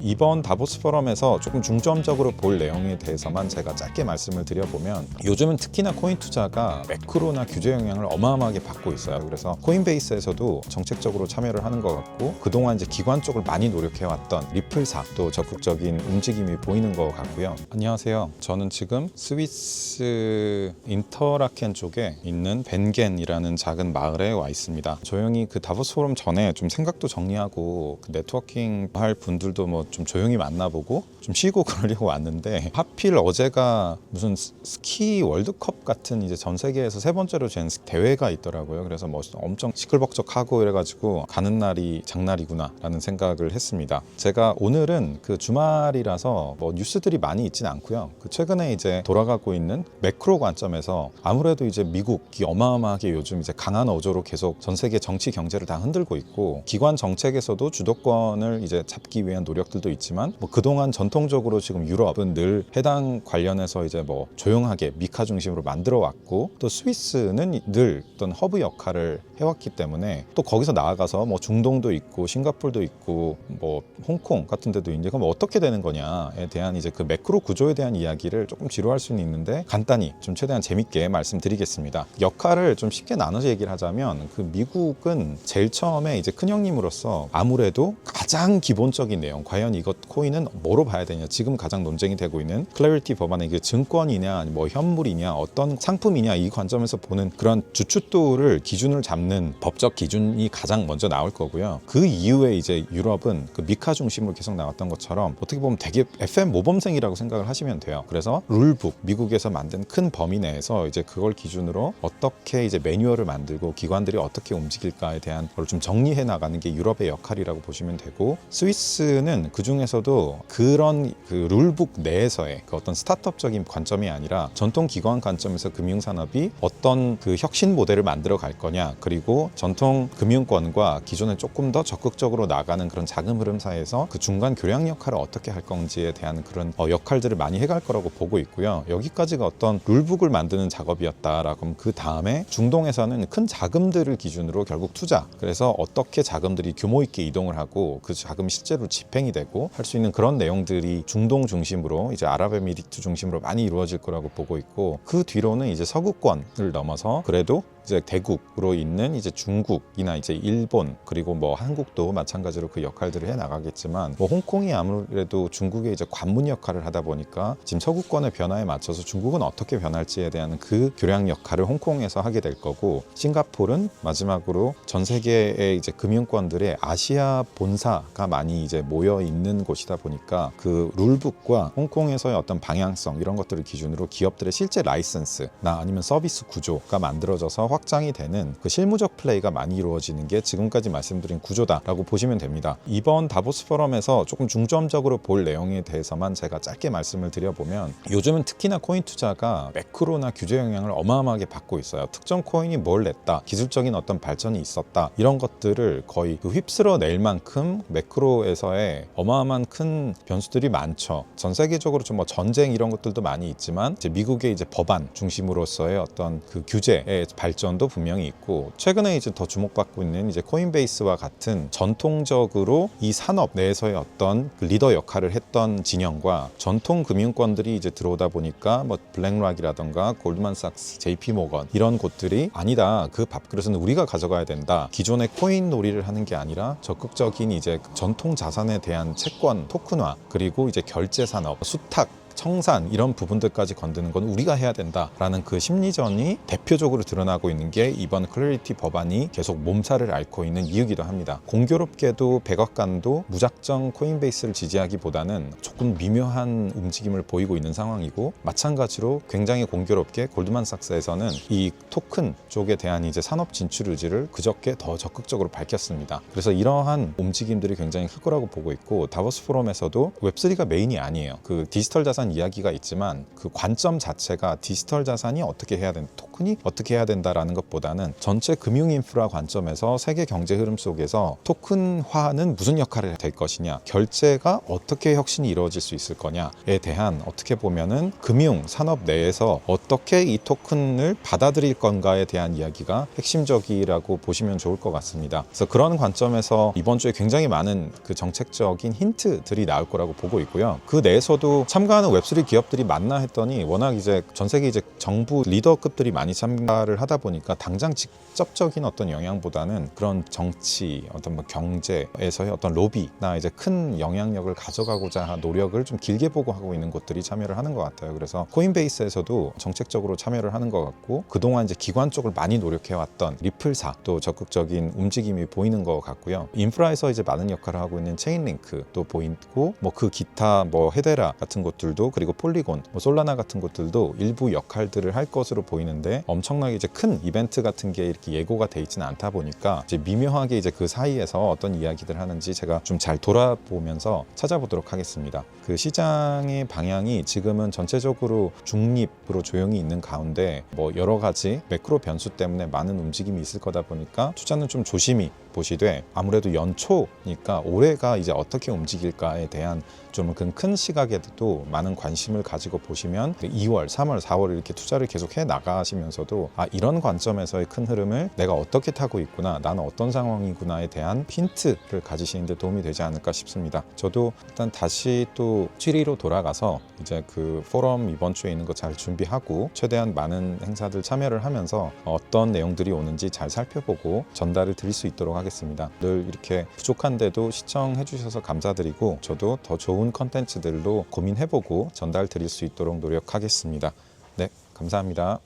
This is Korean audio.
이번 다보스 포럼에서 조금 중점적으로 볼 내용에 대해서만 제가 짧게 말씀을 드려보면, 요즘은 특히나 코인 투자가 매크로나 규제 영향을 어마어마하게 받고 있어요. 그래서 코인베이스에서도 정책적으로 참여를 하는 것 같고, 그동안 이제 기관 쪽을 많이 노력해왔던 리플사도 적극적인 움직임이 보이는 것 같고요. 안녕하세요. 저는 지금 스위스 인터라켄 쪽에 있는 벤겐이라는 작은 마을에 와 있습니다. 조용히 그 다보스 포럼 전에 좀 생각도 정리하고 그 네트워킹 할 분들도 뭐 좀 조용히 만나보고 좀 쉬고 그러려고 왔는데, 하필 어제가 무슨 스키 월드컵 같은 이제 전 세계에서 세 번째로 된 대회가 있더라고요. 그래서 뭐 엄청 시끌벅적하고 이래가지고 가는 날이 장날이구나 라는 생각을 했습니다. 제가 오늘은 그 주말이라서 뭐 뉴스들이 많이 있진 않고요. 그 최근에 이제 돌아가고 있는 매크로 관점에서 아무래도 이제 미국이 어마어마하게 요즘 이제 강한 어조로 계속 전 세계 정치 경제를 다 흔들고 있고, 기관 정책에서도 주도권을 이제 잡기 위한 노력들도 있지만, 뭐 그동안 전통적으로 지금 유럽은 늘 해당 관련해서 이제 뭐 조용하게 미카 중심으로 만들어 왔고, 또 스위스는 늘 어떤 허브 역할을 해왔기 때문에, 또 거기서 나아가서 뭐 중동도 있고 싱가폴도 있고 뭐 홍콩 같은 데도 이제 그럼 어떻게 되는 거냐에 대한 이제 그 매크로 구조에 대한 이야기를 조금 지루할 수는 있는데 간단히 좀 최대한 재밌게 말씀드리겠습니다. 역할을 좀 쉽게 나눠서 얘기를 하자면, 그 미국은 제일 처음에 이제 큰형님으로서 아무래도 가장 기본적인 내용, 과연 이것 코인은 뭐로 봐야 되냐, 지금 가장 논쟁이 되고 있는 클래리티 법안의 그 증권이냐 뭐 현물이냐 어떤 상품이냐, 이 관점에서 보는 그런 주춧돌을 기준을 잡는 법적 기준이 가장 먼저 나올 거고요. 그 이후에 이제 유럽은 그 미카 중심으로 계속 나왔던 것처럼 어떻게 보면 되게 FM 모범생이라고 생각을 하시면 돼요. 그래서 룰북, 미국에서 만든 큰 범위 내에서 이제 그걸 기준으로 어떻게 이제 매뉴얼을 만들고 기관들이 어떻게 움직일까에 대한 걸 좀 정리해 나가는 게 유럽의 역할이라고 보시면 되고, 스위스는 그 중에서도 그런 그 룰북 내에서의 그 어떤 스타트업적인 관점이 아니라 전통 기관 관점에서 금융산업이 어떤 그 혁신 모델을 만들어 갈 거냐, 그리고 전통 금융권과 기존에 조금 더 적극적으로 나가는 그런 자금 흐름사에서 그 중간 교량 역할을 어떻게 할 건지에 대한 그런 역할들을 많이 해갈 거라고 보고 있고요. 여기까지가 어떤 룰북을 만드는 작업이었다라고 하면, 그 다음에 중동에서는 큰 자금들을 기준으로 결국 투자, 그래서 어떻게 자금들이 규모 있게 이동을 하고 그 자금이 실제로 집행이 되고 할 수 있는 그런 내용들이 중동 중심으로 이제 아랍에미리트 중심으로 많이 이루어질 거라고 보고 있고, 그 뒤로는 이제 서구권을 넘어서 그래도 이제 대국으로 있는 이제 중국이나 이제 일본, 그리고 뭐 한국도 마찬가지로 그 역할들을 해 나가겠지만, 뭐 홍콩이 아무래도 중국의 이제 관문 역할을 하다 보니까 지금 서구권의 변화에 맞춰서 중국은 어떻게 변할지에 대한 그 교량 역할을 홍콩에서 하게 될 거고, 싱가포르는 마지막으로 전 세계의 이제 금융권들의 아시아 본사가 많이 이제 모여 있는 곳이다 보니까 그 룰북과 홍콩에서의 어떤 방향성 이런 것들을 기준으로 기업들의 실제 라이선스나 아니면 서비스 구조가 만들어져서 확장이 되는 그 실무적 플레이가 많이 이루어지는 게 지금까지 말씀드린 구조다라고 보시면 됩니다. 이번 다보스 포럼에서 조금 중점적으로 볼 내용에 대해서만 제가 짧게 말씀을 드려보면, 요즘은 특히나 코인 투자가 매크로나 규제 영향을 어마어마하게 받고 있어요. 특정 코인이 뭘 냈다, 기술적인 어떤 발전이 있었다, 이런 것들을 거의 그 휩쓸어 낼 만큼 매크로에서의 어마어마한 큰 변수들이 많죠. 전 세계적으로 좀 뭐 전쟁 이런 것들도 많이 있지만, 이제 미국의 이제 법안 중심으로서의 어떤 그 규제의 발전도 분명히 있고, 최근에 이제 더 주목받고 있는 이제 코인베이스와 같은 전통적으로 이 산업 내에서의 어떤 그 리더 역할을 했던 진영과 전통 금융권들이 이제 들어오다 보니까 뭐 블랙락이라던가 골드만삭스, JP모건 이런 곳들이 아니다, 그 밥그릇은 우리가 가져가야 된다, 기존의 코인 놀이를 하는 게 아니라 적극적인 이제 전통 자산에 대한 채권 토큰화, 그리고 이제 결제 산업, 수탁, 청산 이런 부분들까지 건드는 건 우리가 해야 된다라는 그 심리전이 대표적으로 드러나고 있는 게 이번 클래리티 법안이 계속 몸살을 앓고 있는 이유기도 합니다. 공교롭게도 백악관도 무작정 코인베이스를 지지하기보다는 조금 미묘한 움직임을 보이고 있는 상황이고, 마찬가지로 굉장히 공교롭게 골드만삭스에서는 이 토큰 쪽에 대한 이제 산업 진출 의지를 그저께 더 적극적으로 밝혔습니다. 그래서 이러한 움직임들이 굉장히 클 거라고 보고 있고, 다보스 포럼에서도 웹3가 메인이 아니에요. 그 디지털 자산 다양한 이야기가 있지만 그 관점 자체가 디지털 자산이 어떻게 해야 된다, 토큰이 어떻게 해야 된다라는 것보다는 전체 금융 인프라 관점에서 세계 경제 흐름 속에서 토큰화는 무슨 역할을 할 것이냐, 결제가 어떻게 혁신이 이루어질 수 있을 거냐에 대한 어떻게 보면은 금융 산업 내에서 어떻게 이 토큰을 받아들일 건가에 대한 이야기가 핵심적이라고 보시면 좋을 것 같습니다. 그래서 그런 관점에서 이번 주에 굉장히 많은 그 정책적인 힌트들이 나올 거라고 보고 있고요. 그 내에서도 참가하는 웹3 기업들이 많나 했더니 워낙 이제 전 세계 이제 정부 리더급들이 많이 참가를 하다 보니까 당장 직접적인 어떤 영향보다는 그런 정치, 어떤 뭐 경제에서의 어떤 로비나 이제 큰 영향력을 가져가고자 한 노력을 좀 길게 보고 하고 있는 곳들이 참여를 하는 것 같아요. 그래서 코인베이스에서도 정책적으로 참여를 하는 것 같고, 그동안 이제 기관 쪽을 많이 노력해왔던 리플사 또 적극적인 움직임이 보이는 것 같고요. 인프라에서 이제 많은 역할을 하고 있는 체인링크 또 보이고, 뭐 그 기타 뭐 헤데라 같은 곳들도, 그리고 폴리곤, 뭐 솔라나 같은 곳들도 일부 역할들을 할 것으로 보이는데, 엄청나게 이제 큰 이벤트 같은 게 이렇게 예고가 돼 있지는 않다 보니까 이제 미묘하게 이제 그 사이에서 어떤 이야기들 하는지 제가 좀 잘 돌아보면서 찾아보도록 하겠습니다. 그 시장의 방향이 지금은 전체적으로 중립으로 조용히 있는 가운데 뭐 여러 가지 매크로 변수 때문에 많은 움직임이 있을 거다 보니까 투자는 좀 조심히 보시되, 아무래도 연초니까 올해가 이제 어떻게 움직일까에 대한 좀 큰 시각에도 많은 관심을 가지고 보시면 2월, 3월, 4월 이렇게 투자를 계속 해 나가시면서도 이런 관점에서의 큰 흐름을 내가 어떻게 타고 있구나, 나는 어떤 상황이구나에 대한 힌트를 가지시는 데 도움이 되지 않을까 싶습니다. 저도 일단 다시 또 취리로 돌아가서 이제 그 포럼 이번 주에 있는 거 잘 준비하고 최대한 많은 행사들 참여를 하면서 어떤 내용들이 오는지 잘 살펴보고 전달을 드릴 수 있도록 하겠습니다. 늘 이렇게 부족한데도 시청해 주셔서 감사드리고, 저도 더 좋은 컨텐츠들로 고민해보고 전달 드릴 수 있도록 노력하겠습니다. 네, 감사합니다.